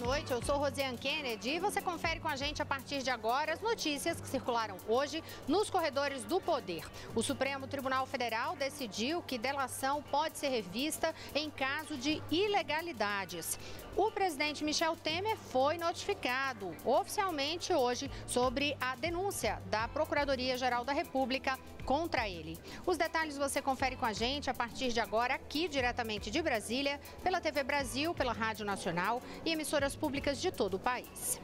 noite, eu sou Rosiane Kennedy e você confere com a gente a partir de agora as notícias que circularam hoje nos corredores do poder. O Supremo Tribunal Federal decidiu que delação pode ser revista em caso de ilegalidades. O presidente Michel Temer foi notificado oficialmente hoje sobre a denúncia da Procuradoria-Geral da República contra ele. Os detalhes você confere com a gente a partir de agora, aqui diretamente de Brasília, pela TV Brasil, pela Rádio Nacional e emissoras públicas de todo o país.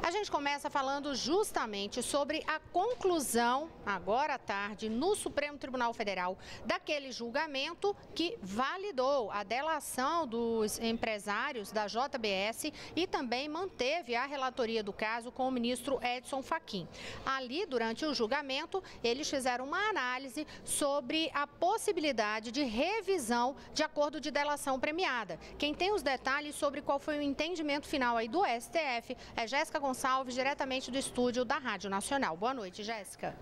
A gente começa falando justamente sobre a conclusão, agora à tarde, no Supremo Tribunal Federal, daquele julgamento que validou a delação dos empresários da JBS e também manteve a relatoria do caso com o ministro Edson Fachin. Ali, durante o julgamento, eles fizeram uma análise sobre a possibilidade de revisão de acordo de delação premiada. Quem tem os detalhes sobre qual foi o entendimento final aí do STF é Jéssica Gonçalves, diretamente do estúdio da Rádio Nacional. Boa noite, Jéssica.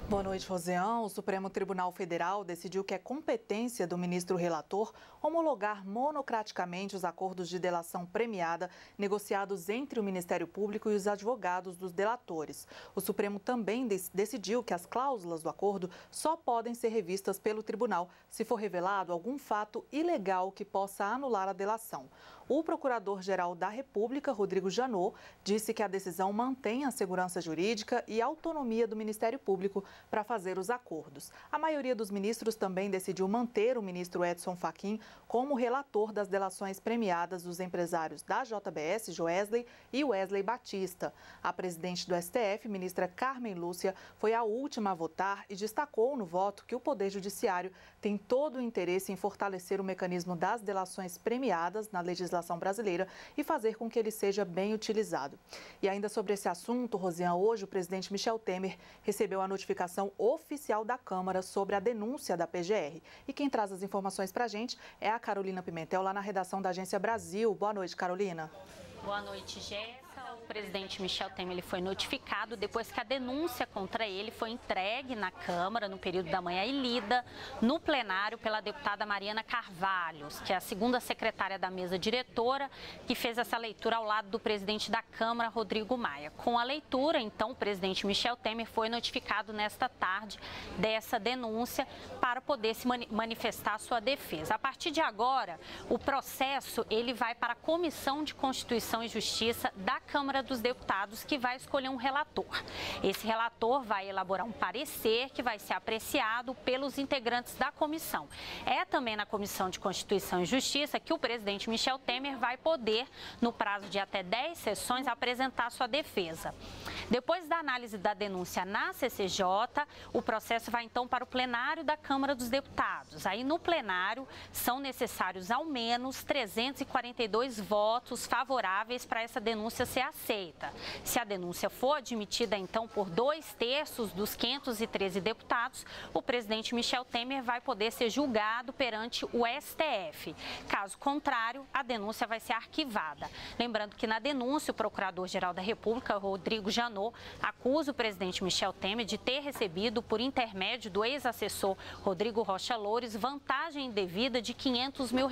Boa noite, Rosiane. O Supremo Tribunal Federal decidiu que é competência do ministro relator homologar monocraticamente os acordos de delação premiada negociados entre o Ministério Público e os advogados dos delatores. O Supremo também decidiu que as cláusulas do acordo só podem ser revistas pelo tribunal se for revelado algum fato ilegal que possa anular a delação. O Procurador-Geral da República, Rodrigo Janot, disse que a decisão mantém a segurança jurídica e a autonomia do Ministério Público para fazer os acordos. A maioria dos ministros também decidiu manter o ministro Edson Fachin como relator das delações premiadas dos empresários da JBS, Joesley e Wesley Batista. A presidente do STF, ministra Carmen Lúcia, foi a última a votar e destacou no voto que o Poder Judiciário tem todo o interesse em fortalecer o mecanismo das delações premiadas na legislação brasileira e fazer com que ele seja bem utilizado. E ainda sobre esse assunto, Rosiane, hoje o presidente Michel Temer recebeu a notificação oficial da Câmara sobre a denúncia da PGR. E quem traz as informações para a gente é a Carolina Pimentel, lá na redação da Agência Brasil. Boa noite, Carolina. Boa noite, Jéssica. O presidente Michel Temer ele foi notificado depois que a denúncia contra ele foi entregue na Câmara no período da manhã e lida no plenário pela deputada Mariana Carvalhos, que é a segunda secretária da mesa diretora, que fez essa leitura ao lado do presidente da Câmara, Rodrigo Maia. Com a leitura, então, o presidente Michel Temer foi notificado nesta tarde dessa denúncia para poder se manifestar a sua defesa. A partir de agora, o processo ele vai para a Comissão de Constituição e Justiça da Câmara dos Deputados, que vai escolher um relator. Esse relator vai elaborar um parecer que vai ser apreciado pelos integrantes da comissão. É também na Comissão de Constituição e Justiça que o presidente Michel Temer vai poder, no prazo de até 10 sessões, apresentar sua defesa. Depois da análise da denúncia na CCJ, o processo vai então para o plenário da Câmara dos Deputados. Aí no plenário são necessários ao menos 342 votos favoráveis para essa denúncia ser aceita. Se a denúncia for admitida então por 2/3 dos 513 deputados, o presidente Michel Temer vai poder ser julgado perante o STF. Caso contrário, a denúncia vai ser arquivada. Lembrando que na denúncia, o Procurador-Geral da República, Rodrigo Janot, acusa o presidente Michel Temer de ter recebido, por intermédio do ex-assessor Rodrigo Rocha Loures, vantagem indevida de R$500 mil.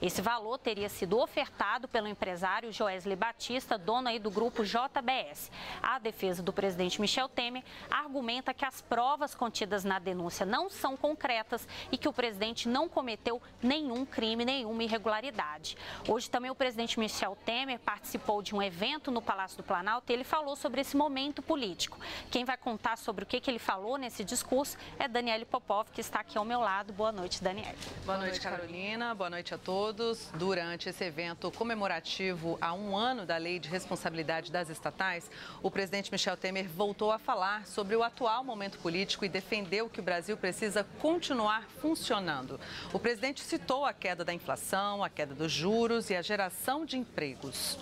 Esse valor teria sido ofertado pelo empresário Joesley Batista, dono aí do grupo JBS. A defesa do presidente Michel Temer argumenta que as provas contidas na denúncia não são concretas e que o presidente não cometeu nenhum crime, nenhuma irregularidade. Hoje também o presidente Michel Temer participou de um evento no Palácio do Planalto e ele falou sobre esse momento político. Quem vai contar sobre o que ele falou nesse discurso é Daniele Popov, que está aqui ao meu lado. Boa noite, Daniele. Boa noite, Carolina. Boa noite a todos. Durante esse evento comemorativo a 1 ano da Lei de Responsabilidade das Estatais, o presidente Michel Temer voltou a falar sobre o atual momento político e defendeu que o Brasil precisa continuar funcionando. O presidente citou a queda da inflação, a queda dos juros e a geração de empregos.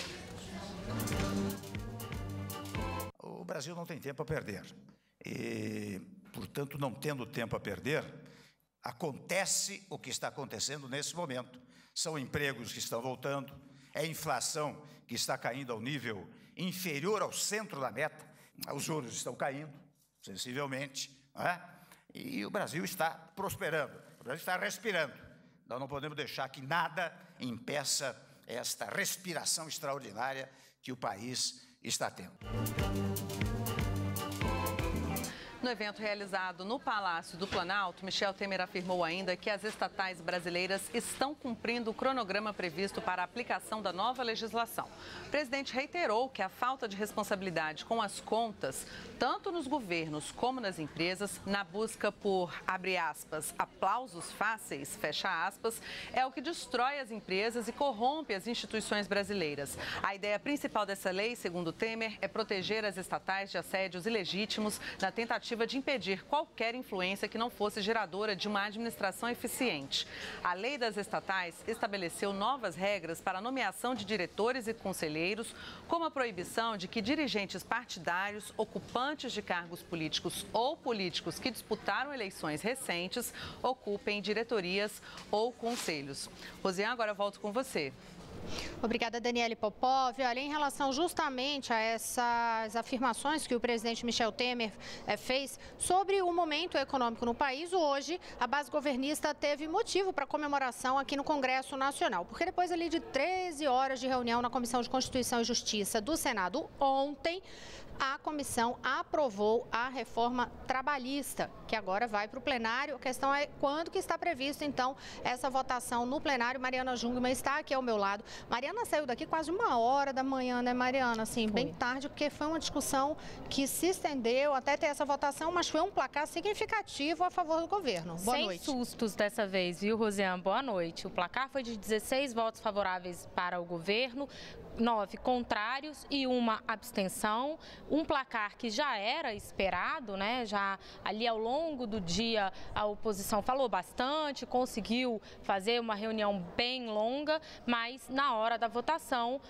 O Brasil não tem tempo a perder e, portanto, não tendo tempo a perder, acontece o que está acontecendo nesse momento. São empregos que estão voltando, é inflação que está caindo ao nível inferior ao centro da meta, os juros estão caindo sensivelmente, não é? E o Brasil está prosperando, o Brasil está respirando. Nós não podemos deixar que nada impeça esta respiração extraordinária que o país está tendo. No evento realizado no Palácio do Planalto, Michel Temer afirmou ainda que as estatais brasileiras estão cumprindo o cronograma previsto para a aplicação da nova legislação. O presidente reiterou que a falta de responsabilidade com as contas, tanto nos governos como nas empresas, na busca por, abre aspas, aplausos fáceis, fecha aspas, é o que destrói as empresas e corrompe as instituições brasileiras. A ideia principal dessa lei, segundo Temer, é proteger as estatais de assédios ilegítimos na tentativa de impedir qualquer influência que não fosse geradora de uma administração eficiente. A lei das estatais estabeleceu novas regras para a nomeação de diretores e conselheiros, como a proibição de que dirigentes partidários, ocupantes de cargos políticos ou políticos que disputaram eleições recentes, ocupem diretorias ou conselhos. Rosiane, agora eu volto com você. Obrigada, Daniele Popov. Olha, em relação justamente a essas afirmações que o presidente Michel Temer fez sobre o momento econômico no país, hoje a base governista teve motivo para comemoração aqui no Congresso Nacional, porque depois ali de 13 horas de reunião na Comissão de Constituição e Justiça do Senado ontem, a comissão aprovou a reforma trabalhista, que agora vai para o plenário. A questão é quando que está previsto, então, essa votação no plenário. Mariana Jungmann está aqui ao meu lado. Mariana saiu daqui quase 1h da manhã, né, Mariana? Assim, bem tarde, porque foi uma discussão que se estendeu até ter essa votação, mas foi um placar significativo a favor do governo. Boa noite. Sem sustos dessa vez, viu, Rosiane? Boa noite. O placar foi de 16 votos favoráveis para o governo, 9 contrários e 1 abstenção. Um placar que já era esperado, né? Já ali ao longo do dia a oposição falou bastante, conseguiu fazer uma reunião bem longa, mas na hora da votação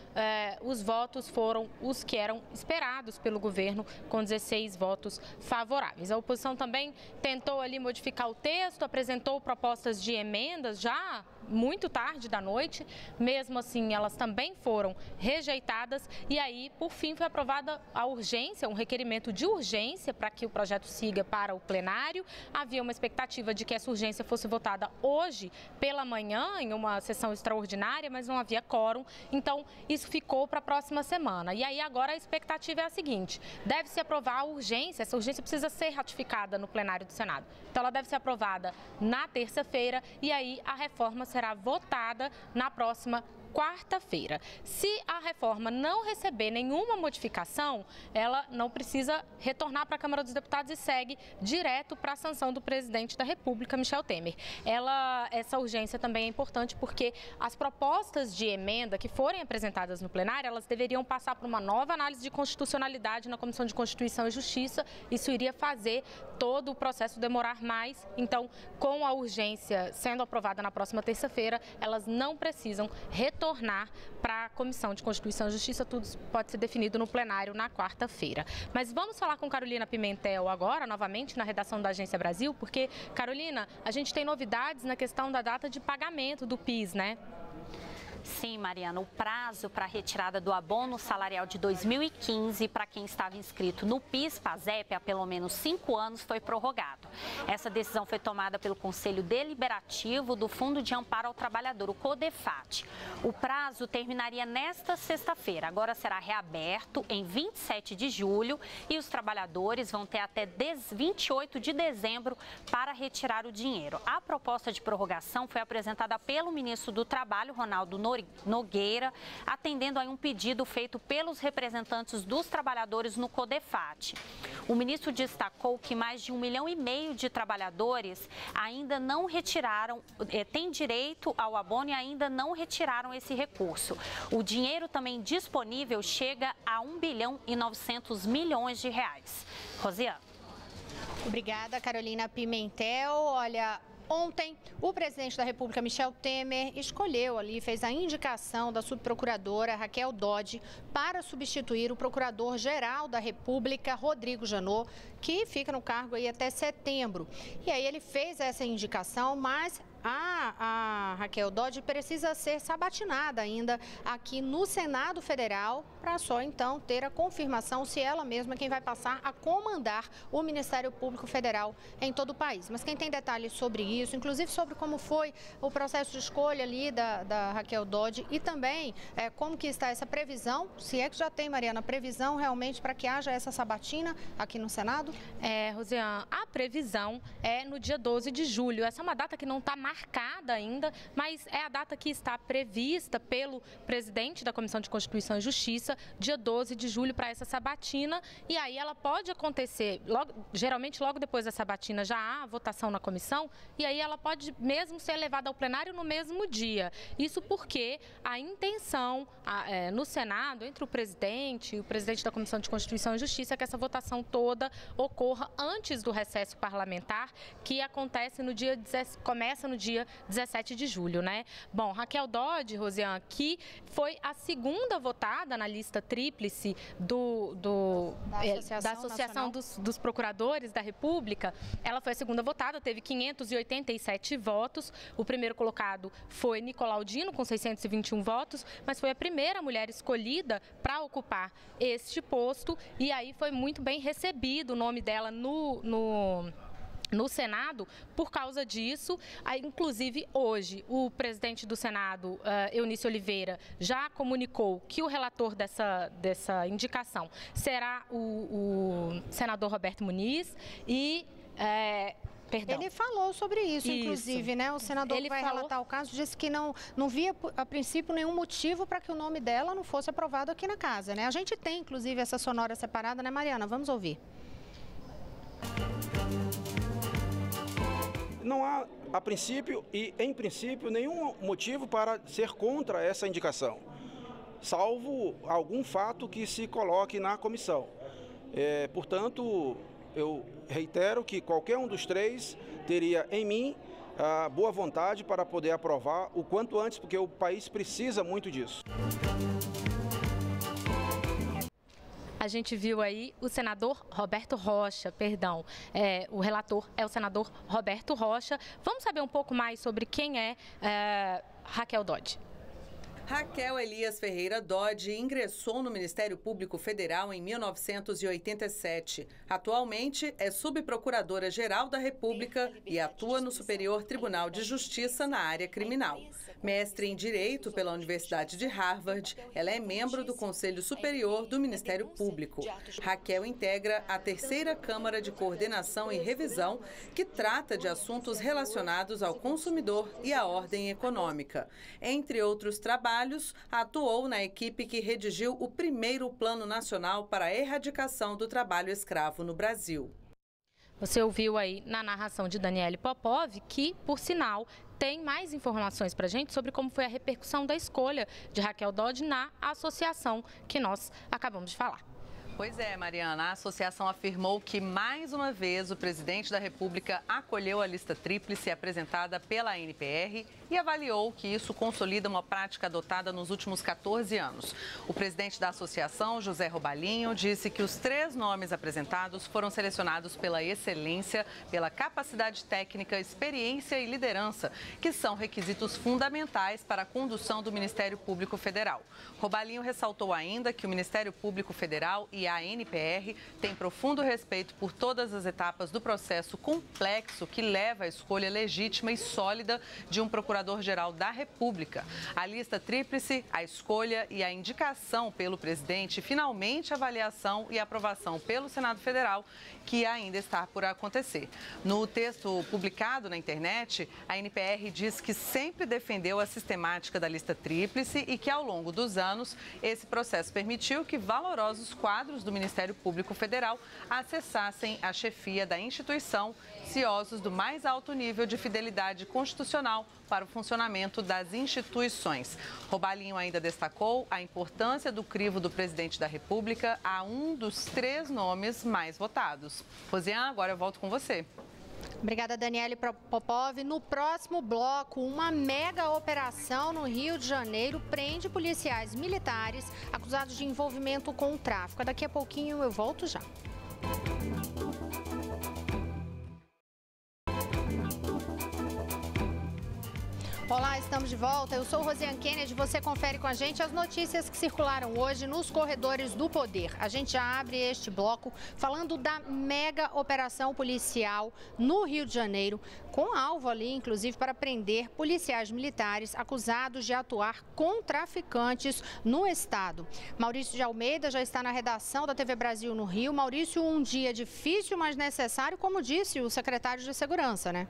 os votos foram os que eram esperados pelo governo, com 16 votos favoráveis. A oposição também tentou ali modificar o texto, apresentou propostas de emendas já muito tarde da noite, mesmo assim elas também foram rejeitadas e aí, por fim, foi aprovada a urgência, um requerimento de urgência para que o projeto siga para o plenário. Havia uma expectativa de que essa urgência fosse votada hoje pela manhã, em uma sessão extraordinária, mas não havia quórum, então isso ficou para a próxima semana. E aí agora a expectativa é a seguinte, deve-se aprovar a urgência, essa urgência precisa ser ratificada no plenário do Senado. Então ela deve ser aprovada na terça-feira e aí a reforma será votada na próxima quarta-feira. Se a reforma não receber nenhuma modificação, ela não precisa retornar para a Câmara dos Deputados e segue direto para a sanção do presidente da República, Michel Temer. Essa urgência também é importante porque as propostas de emenda que forem apresentadas no plenário, elas deveriam passar por uma nova análise de constitucionalidade na Comissão de Constituição e Justiça. Isso iria fazer todo o processo demorar mais. Então, com a urgência sendo aprovada na próxima terça-feira, elas não precisam retornar para a Comissão de Constituição e Justiça, tudo pode ser definido no plenário na quarta-feira. Mas vamos falar com Carolina Pimentel agora, novamente, na redação da Agência Brasil, porque, Carolina, a gente tem novidades na questão da data de pagamento do PIS, né? Sim, Mariana, o prazo para a retirada do abono salarial de 2015 para quem estava inscrito no PIS/PASEP há pelo menos 5 anos foi prorrogado. Essa decisão foi tomada pelo Conselho Deliberativo do Fundo de Amparo ao Trabalhador, o CODEFAT. O prazo terminaria nesta sexta-feira, agora será reaberto em 27 de julho e os trabalhadores vão ter até 28 de dezembro para retirar o dinheiro. A proposta de prorrogação foi apresentada pelo ministro do Trabalho, Ronaldo Nogueira, atendendo a um pedido feito pelos representantes dos trabalhadores no CODEFAT. O ministro destacou que mais de 1,5 milhão de trabalhadores ainda não retiraram, têm direito ao abono e ainda não retiraram esse recurso. O dinheiro também disponível chega a 1,9 bilhão de reais. Rosiane. Obrigada, Carolina Pimentel. Olha, ontem, o presidente da República, Michel Temer, escolheu ali, fez a indicação da subprocuradora Raquel Dodge para substituir o procurador-geral da República, Rodrigo Janot, que fica no cargo aí até setembro. E aí ele fez essa indicação, mas a Raquel Dodge precisa ser sabatinada ainda aqui no Senado Federal para só então ter a confirmação se ela mesma é quem vai passar a comandar o Ministério Público Federal em todo o país. Mas quem tem detalhes sobre isso, inclusive sobre como foi o processo de escolha ali da Raquel Dodge e também como que está essa previsão, se é que já tem, Mariana, previsão realmente para que haja essa sabatina aqui no Senado? Rosiane, a previsão é no dia 12 de julho. Essa é uma data que não está marcada ainda, mas é a data que está prevista pelo presidente da Comissão de Constituição e Justiça, dia 12 de julho, para essa sabatina. E aí ela pode acontecer, geralmente logo depois da sabatina já há votação na comissão, e aí ela pode mesmo ser levada ao plenário no mesmo dia. Isso porque a intenção no Senado, entre o presidente e o presidente da Comissão de Constituição e Justiça, é que essa votação toda ocorra antes do recesso parlamentar, que acontece começa no dia 17 de julho, né? Bom, Raquel Dodge, Rosiane, que foi a segunda votada na lista tríplice da Associação dos Procuradores da República, ela foi a segunda votada, teve 587 votos. O primeiro colocado foi Nicolau Dino, com 621 votos, mas foi a primeira mulher escolhida para ocupar este posto, e aí foi muito bem recebido o nome dela no Senado por causa disso. Inclusive, hoje, o presidente do Senado, Eunício Oliveira, já comunicou que o relator dessa indicação será o senador Roberto Muniz e... Ele falou sobre isso, inclusive, né? O senador que vai relatar o caso disse que não via, a princípio, nenhum motivo para que o nome dela não fosse aprovado aqui na casa, né? A gente tem, inclusive, essa sonora separada, né, Mariana? Vamos ouvir. Não há, a princípio e em princípio, nenhum motivo para ser contra essa indicação, salvo algum fato que se coloque na comissão. Portanto, eu reitero que qualquer um dos três teria em mim a boa vontade para poder aprovar o quanto antes, porque o país precisa muito disso. A gente viu aí o senador Roberto Rocha, o relator é o senador Roberto Rocha. Vamos saber um pouco mais sobre quem é Raquel Dodge. Raquel Elias Ferreira Dodge ingressou no Ministério Público Federal em 1987. Atualmente é subprocuradora-geral da República e atua no Superior Tribunal de Justiça na área criminal. Mestre em Direito pela Universidade de Harvard, ela é membro do Conselho Superior do Ministério Público. Raquel integra a terceira Câmara de Coordenação e Revisão, que trata de assuntos relacionados ao consumidor e à ordem econômica. Entre outros trabalhos, atuou na equipe que redigiu o primeiro Plano Nacional para a Erradicação do Trabalho Escravo no Brasil. Você ouviu aí na narração de Daniele Popov que, por sinal, tem mais informações para a gente sobre como foi a repercussão da escolha de Raquel Dodge na associação que nós acabamos de falar. Pois é, Mariana, a associação afirmou que, mais uma vez, o presidente da República acolheu a lista tríplice apresentada pela ANPR e avaliou que isso consolida uma prática adotada nos últimos 14 anos. O presidente da associação, José Robalinho, disse que os 3 nomes apresentados foram selecionados pela excelência, pela capacidade técnica, experiência e liderança, que são requisitos fundamentais para a condução do Ministério Público Federal. Robalinho ressaltou ainda que o Ministério Público Federal e a ANPR têm profundo respeito por todas as etapas do processo complexo que leva à escolha legítima e sólida de um procurador-geral da República. A lista tríplice, a escolha e a indicação pelo presidente, finalmente a avaliação e aprovação pelo Senado Federal, que ainda está por acontecer. No texto publicado na internet, a ANPR diz que sempre defendeu a sistemática da lista tríplice e que, ao longo dos anos, esse processo permitiu que valorosos quadros do Ministério Público Federal acessassem a chefia da instituição, ciosos do mais alto nível de fidelidade constitucional para o funcionamento das instituições. Robalinho ainda destacou a importância do crivo do presidente da República a um dos 3 nomes mais votados. Rosiane, agora eu volto com você. Obrigada, Daniele Popov. No próximo bloco, uma mega operação no Rio de Janeiro prende policiais militares acusados de envolvimento com o tráfico. Daqui a pouquinho eu volto já. estamos de volta. Eu sou Rosiane Kennedy. Você confere com a gente as notícias que circularam hoje nos corredores do poder. A gente já abre este bloco falando da mega operação policial no Rio de Janeiro, com alvo ali, inclusive, para prender policiais militares acusados de atuar com traficantes no estado. Maurício de Almeida já está na redação da TV Brasil no Rio. Maurício, um dia difícil, mas necessário, como disse o secretário de Segurança, né?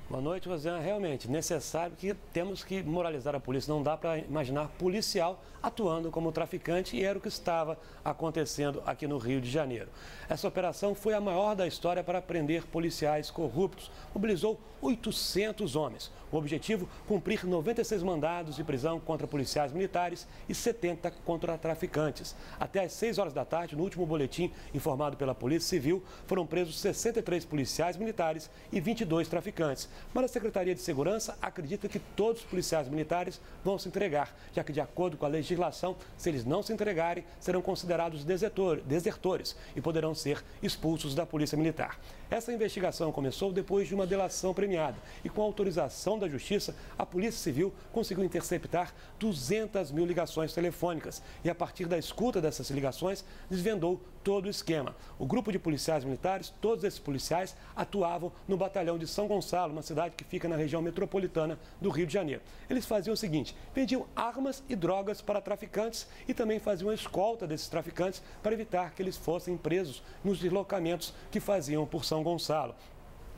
Boa noite, Rosiane. Realmente, necessário que temos que moralizar a polícia. Não dá para imaginar policial atuando como traficante e era o que estava acontecendo aqui no Rio de Janeiro. Essa operação foi a maior da história para prender policiais corruptos. Mobilizou 800 homens. O objetivo, cumprir 96 mandados de prisão contra policiais militares e 70 contra traficantes. Até às 6 horas da tarde, no último boletim informado pela Polícia Civil, foram presos 63 policiais militares e 22 traficantes. Mas a Secretaria de Segurança acredita que todos os policiais militares vão se entregar, já que, de acordo com a legislação, se eles não se entregarem, serão considerados desertores e poderão ser expulsos da Polícia Militar. Essa investigação começou depois de uma delação premiada e, com autorização da Justiça, a Polícia Civil conseguiu interceptar 200 mil ligações telefônicas e, a partir da escuta dessas ligações, desvendou todo o esquema. O grupo de policiais militares, todos esses policiais, atuavam no batalhão de São Gonçalo, uma cidade que fica na região metropolitana do Rio de Janeiro. Eles faziam o seguinte: vendiam armas e drogas para traficantes e também faziam a escolta desses traficantes para evitar que eles fossem presos nos deslocamentos que faziam por São Gonçalo.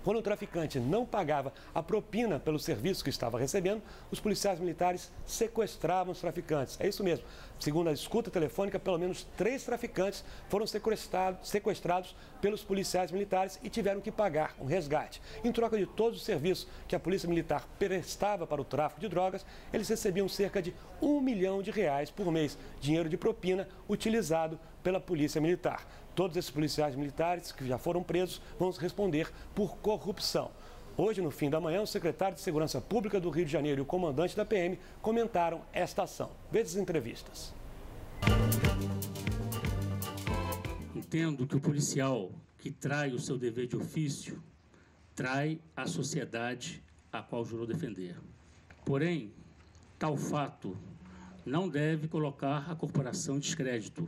Quando o traficante não pagava a propina pelo serviço que estava recebendo, os policiais militares sequestravam os traficantes. É isso mesmo. Segundo a escuta telefônica, pelo menos 3 traficantes foram sequestrados pelos policiais militares e tiveram que pagar um resgate. Em troca de todos os serviços que a Polícia Militar prestava para o tráfico de drogas, eles recebiam cerca de R$1 milhão por mês, dinheiro de propina utilizado pela Polícia Militar. Todos esses policiais militares que já foram presos vão responder por corrupção. Hoje, no fim da manhã, o secretário de Segurança Pública do Rio de Janeiro e o comandante da PM comentaram esta ação. Veja as entrevistas. Entendo que o policial que trai o seu dever de ofício trai a sociedade a qual jurou defender. Porém, tal fato não deve colocar a corporação em descrédito,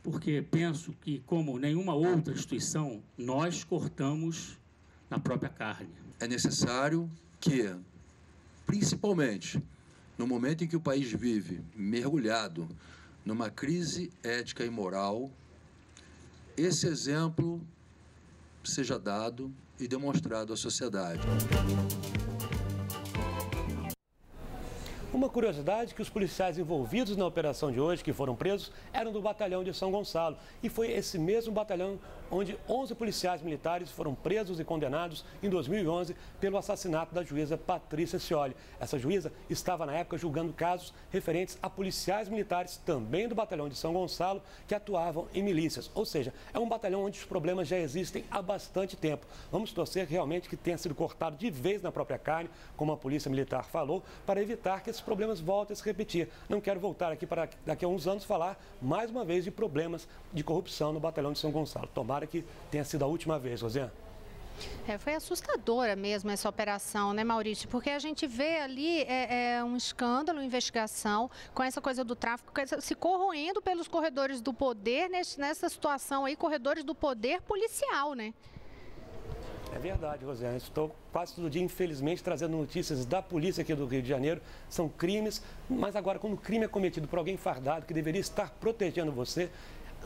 porque penso que, como nenhuma outra instituição, nós cortamos na própria carne. É necessário que, principalmente no momento em que o país vive mergulhado numa crise ética e moral, esse exemplo seja dado e demonstrado à sociedade. Uma curiosidade é que os policiais envolvidos na operação de hoje, que foram presos, eram do batalhão de São Gonçalo. E foi esse mesmo batalhão onde 11 policiais militares foram presos e condenados em 2011 pelo assassinato da juíza Patrícia Scioli. Essa juíza estava, na época, julgando casos referentes a policiais militares, também do batalhão de São Gonçalo, que atuavam em milícias. Ou seja, é um batalhão onde os problemas já existem há bastante tempo. Vamos torcer realmente que tenha sido cortado de vez na própria carne, como a Polícia Militar falou, para evitar que esses problemas voltem a se repetir. Não quero voltar aqui para daqui a uns anos falar mais uma vez de problemas de corrupção no batalhão de São Gonçalo. Tomara que tenha sido a última vez, Rosiane. Foi assustadora mesmo essa operação, né, Maurício? Porque a gente vê ali um escândalo, investigação, com essa coisa do tráfico se corroendo pelos corredores do poder, nessa situação aí, corredores do poder policial, né? É verdade, Rosiane. Estou quase todo dia, infelizmente, trazendo notícias da polícia aqui do Rio de Janeiro. São crimes, mas agora, quando o crime é cometido por alguém fardado, que deveria estar protegendo você,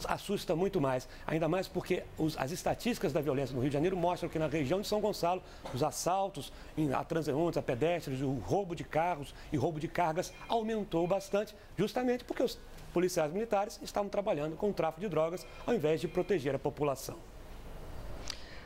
assusta muito mais. Ainda mais porque as estatísticas da violência no Rio de Janeiro mostram que na região de São Gonçalo, os assaltos a transeuntes, a pedestres, o roubo de carros e roubo de cargas aumentou bastante, justamente porque os policiais militares estavam trabalhando com o tráfico de drogas ao invés de proteger a população.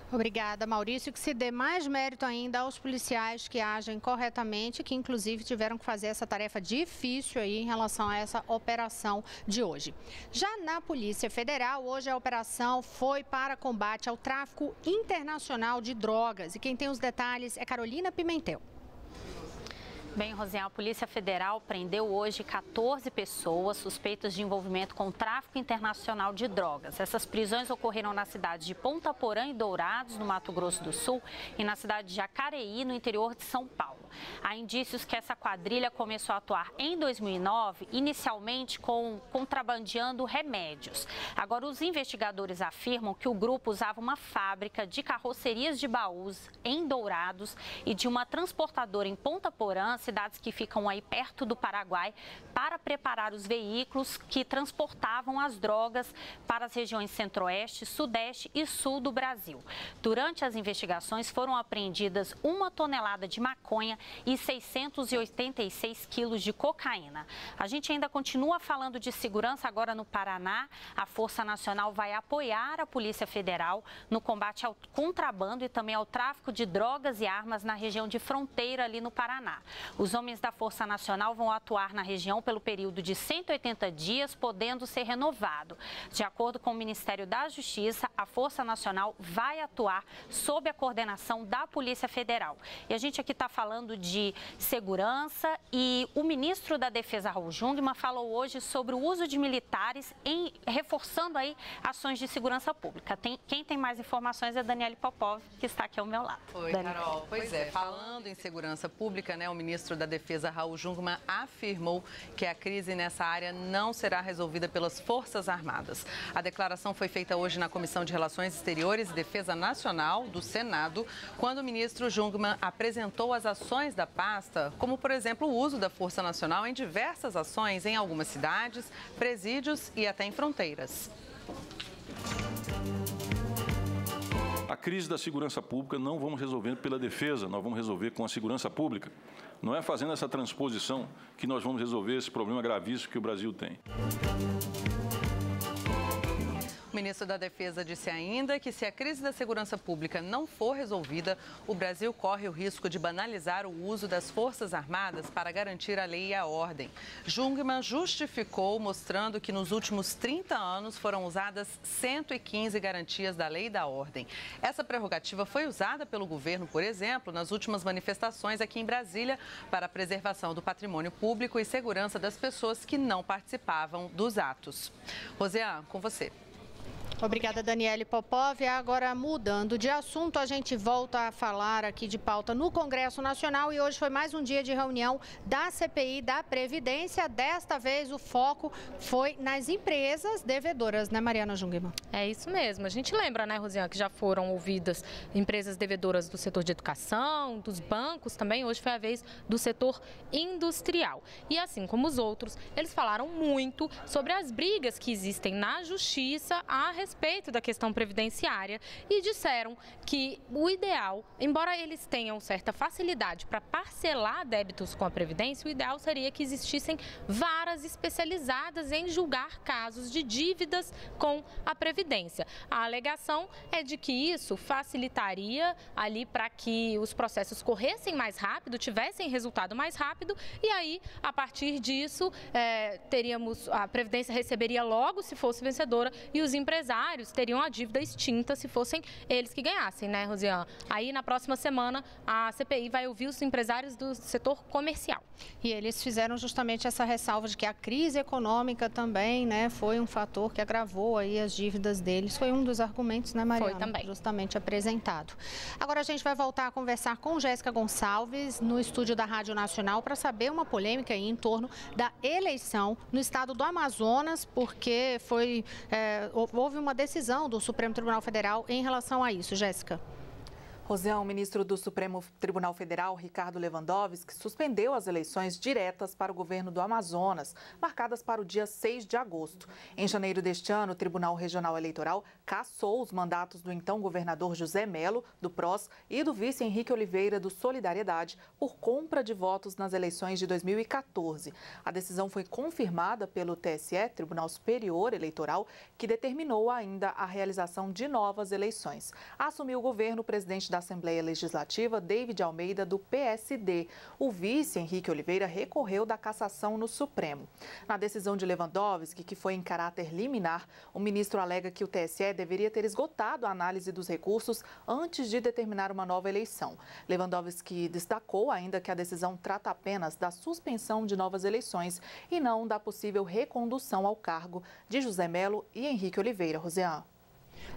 Obrigada, Maurício. Que se dê mais mérito ainda aos policiais que agem corretamente, que inclusive tiveram que fazer essa tarefa difícil aí em relação a essa operação de hoje. Já na Polícia Federal, hoje a operação foi para combate ao tráfico internacional de drogas. E quem tem os detalhes é Carolina Pimentel. Bem, Rosiane, a Polícia Federal prendeu hoje 14 pessoas suspeitas de envolvimento com o tráfico internacional de drogas. Essas prisões ocorreram na cidade de Ponta Porã e Dourados, no Mato Grosso do Sul, e na cidade de Jacareí, no interior de São Paulo. Há indícios que essa quadrilha começou a atuar em 2009, inicialmente contrabandeando remédios. Agora, os investigadores afirmam que o grupo usava uma fábrica de carrocerias de baús em Dourados e de uma transportadora em Ponta Porã, cidades que ficam aí perto do Paraguai, para preparar os veículos que transportavam as drogas para as regiões centro-oeste, sudeste e sul do Brasil. Durante as investigações foram apreendidas 1 tonelada de maconha e 686 quilos de cocaína. A gente ainda continua falando de segurança agora no Paraná. A Força Nacional vai apoiar a Polícia Federal no combate ao contrabando e também ao tráfico de drogas e armas na região de fronteira ali no Paraná. Os homens da Força Nacional vão atuar na região pelo período de 180 dias, podendo ser renovado. De acordo com o Ministério da Justiça, a Força Nacional vai atuar sob a coordenação da Polícia Federal. E a gente aqui está falando de segurança e o ministro da Defesa, Raul Jungmann, falou hoje sobre o uso de militares reforçando aí ações de segurança pública. Quem tem mais informações é a Daniele Popov, que está aqui ao meu lado. Oi, Carol. Pois é, falando em segurança pública, né, o ministro da Defesa, Raul Jungmann, afirmou que a crise nessa área não será resolvida pelas Forças Armadas. A declaração foi feita hoje na Comissão de Relações Exteriores e Defesa Nacional do Senado, quando o ministro Jungmann apresentou as ações da pasta, como, por exemplo, o uso da Força Nacional em diversas ações em algumas cidades, presídios e até em fronteiras. A crise da segurança pública não vamos resolver pela defesa, nós vamos resolver com a segurança pública. Não é fazendo essa transposição que nós vamos resolver esse problema gravíssimo que o Brasil tem. O ministro da Defesa disse ainda que se a crise da segurança pública não for resolvida, o Brasil corre o risco de banalizar o uso das Forças Armadas para garantir a lei e a ordem. Jungmann justificou, mostrando que nos últimos 30 anos foram usadas 115 garantias da lei e da ordem. Essa prerrogativa foi usada pelo governo, por exemplo, nas últimas manifestações aqui em Brasília para a preservação do patrimônio público e segurança das pessoas que não participavam dos atos. Rosiane, com você. Obrigada, Daniele Popov. Agora, mudando de assunto, a gente volta a falar aqui de pauta no Congresso Nacional e hoje foi mais um dia de reunião da CPI da Previdência. Desta vez, o foco foi nas empresas devedoras, né, Mariana Jungmann? É isso mesmo. A gente lembra, né, Rosiane, que já foram ouvidas empresas devedoras do setor de educação, dos bancos também. Hoje foi a vez do setor industrial. E assim como os outros, eles falaram muito sobre as brigas que existem na Justiça a respeito da questão previdenciária e disseram que o ideal, embora eles tenham certa facilidade para parcelar débitos com a Previdência, o ideal seria que existissem varas especializadas em julgar casos de dívidas com a Previdência. A alegação é de que isso facilitaria ali para que os processos corressem mais rápido, tivessem resultado mais rápido e aí, a partir disso, a Previdência receberia logo se fosse vencedora e os empresários teriam a dívida extinta se fossem eles que ganhassem, né, Rosiane? Aí, na próxima semana, a CPI vai ouvir os empresários do setor comercial. E eles fizeram justamente essa ressalva de que a crise econômica também, né, foi um fator que agravou aí as dívidas deles. Foi um dos argumentos, né, Mariana? Foi também. Justamente apresentado. Agora a gente vai voltar a conversar com Jéssica Gonçalves no estúdio da Rádio Nacional para saber uma polêmica aí em torno da eleição no estado do Amazonas, porque houve uma decisão do Supremo Tribunal Federal em relação a isso. Jéssica. Rosiane, o ministro do Supremo Tribunal Federal, Ricardo Lewandowski, suspendeu as eleições diretas para o governo do Amazonas, marcadas para o dia 6 de agosto. Em janeiro deste ano, o Tribunal Regional Eleitoral cassou os mandatos do então governador José Melo, do PROS, e do vice Henrique Oliveira, do Solidariedade, por compra de votos nas eleições de 2014. A decisão foi confirmada pelo TSE, Tribunal Superior Eleitoral, que determinou ainda a realização de novas eleições. Assumiu o governo o presidente da da Assembleia Legislativa, David Almeida, do PSD. O vice, Henrique Oliveira, recorreu da cassação no Supremo. Na decisão de Lewandowski, que foi em caráter liminar, o ministro alega que o TSE deveria ter esgotado a análise dos recursos antes de determinar uma nova eleição. Lewandowski destacou ainda que a decisão trata apenas da suspensão de novas eleições e não da possível recondução ao cargo de José Melo e Henrique Oliveira. Rosean.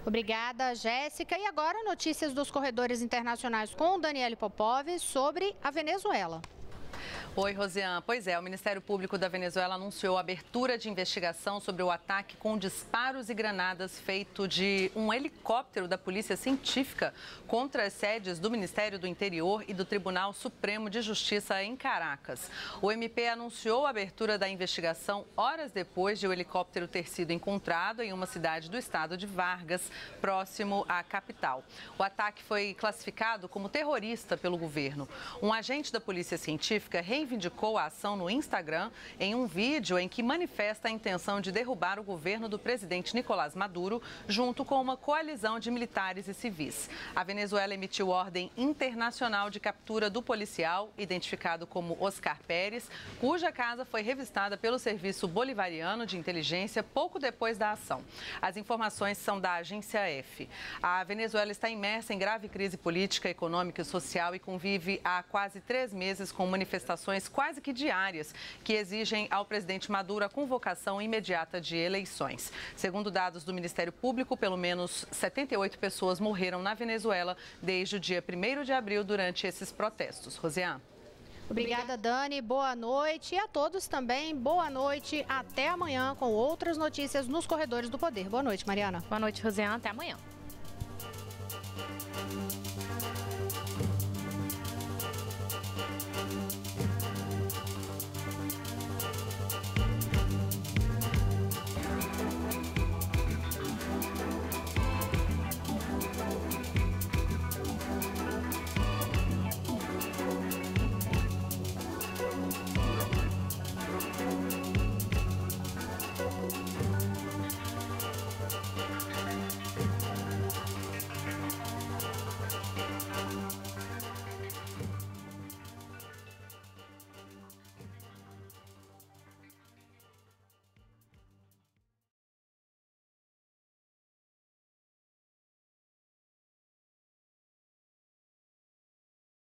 Obrigada, Jéssica. E agora notícias dos corredores internacionais com Daniele Popov sobre a Venezuela. Oi, Rosiane. Pois é, o Ministério Público da Venezuela anunciou a abertura de investigação sobre o ataque com disparos e granadas feito de um helicóptero da Polícia Científica contra as sedes do Ministério do Interior e do Tribunal Supremo de Justiça em Caracas. O MP anunciou a abertura da investigação horas depois de o helicóptero ter sido encontrado em uma cidade do estado de Vargas, próximo à capital. O ataque foi classificado como terrorista pelo governo. Um agente da Polícia Científica reivindicou a ação no Instagram em um vídeo em que manifesta a intenção de derrubar o governo do presidente Nicolás Maduro, junto com uma coalizão de militares e civis. A Venezuela emitiu ordem internacional de captura do policial, identificado como Oscar Pérez, cuja casa foi revistada pelo Serviço Bolivariano de Inteligência pouco depois da ação. As informações são da agência F. A Venezuela está imersa em grave crise política, econômica e social e convive há quase 3 meses com manifestações quase que diárias que exigem ao presidente Maduro a convocação imediata de eleições. Segundo dados do Ministério Público, pelo menos 78 pessoas morreram na Venezuela desde o dia 1º de abril durante esses protestos. Rosiane. Obrigada, Dani. Boa noite. E a todos também, boa noite. Até amanhã com outras notícias nos corredores do poder. Boa noite, Mariana. Boa noite, Rosiane. Até amanhã.